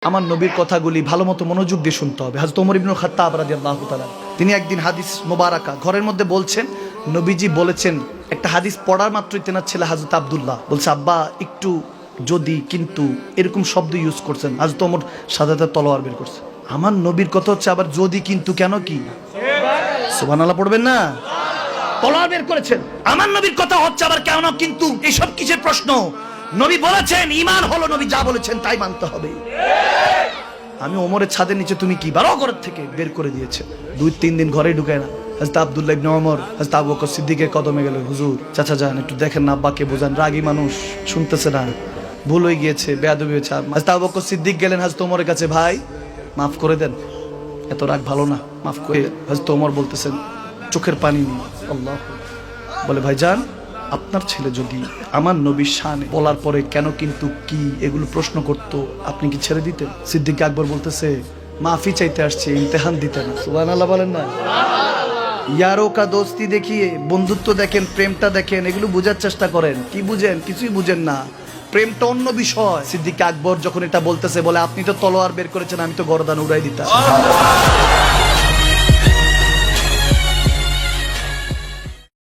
আমার নবীর কথাগুলি ভালো মতো মনোযোগ দিয়ে শুনতে হবে। হযরত ওমর ইবনে খাত্তাব রাদিয়াল্লাহু তাআলা তিনি একদিন হাদিস মোবারকা ঘরের মধ্যে বলছেন, নবীজি বলেছেন, একটা হাদিস পড়ার মাত্রই তেনার ছেলে হযরত আব্দুল্লাহ বলছে, আব্বা একটু যদি কিন্তু এরকম শব্দ ইউজ করছেন। হযরত ওমর সাথে তলোয়ার বের করছে। আমার নবীর কথা হচ্ছে আবার যদি কিন্তু কেন কি সুবহানাল্লাহ পড়বেন না, তলোয়ার বের করেছেন। আমার নবীর কথা হচ্ছে আবার কেন কিন্তু, এইসব কিসের প্রশ্ন? নবী বলেছেন ঈমান হলো নবী যা বলেছেন তাই মানতে হবে। আমি ওমরের ছাদের নিচে তুমি কি বারো ঘরের থেকে বের করে দিয়েছে, 2-3 দিন ঘরে ঢুকায় না। হযরত আব্দুল্লাহ ইবনে ওমর হযরত আবু বকর সিদ্দিকের কদমে গেল, হুজুর চাচা যান একটু দেখেন না, আব্বাকে বোঝান, রাগী মানুষ শুনতেছে না, ভুল হয়ে গিয়েছে, বেয়াদবি হয়েছে। হযরত আবু বকর সিদ্দিক গেলেন হযরত ওমরের কাছে, ভাই মাফ করে দেন, এত রাগ ভালো না, মাফ করে। হযরত ওমর বলতেছেন চোখের পানি নিয়ে, আল্লাহ বলে, ভাইজান আপনার ছেলে যদি আমার নবীর শানে বলার পরে কেন কিন্তু কি এগুলো প্রশ্ন করতো, আপনি কি ছেড়ে দিতেন? সিদ্দিক আকবর বলতেছে, মাফি চাইতে আসছে, ইমতিহান দিতে না। সুবহানাল্লাহ বলেন না। ইয়ারো কা দোস্তি দেখিয়ে, বন্ধুত্ব দেখেন, প্রেমটা দেখেন, এগুলো বোঝার চেষ্টা করেন। কি বুঝেন? কিছুই বুঝেন না, প্রেমটা অন্য বিষয়। সিদ্দিক আকবর যখন এটা বলতেছে, বলে আপনি তো তলোয়ার বের করেছেন, আমি তো গর্দান উড়াই দিতাম।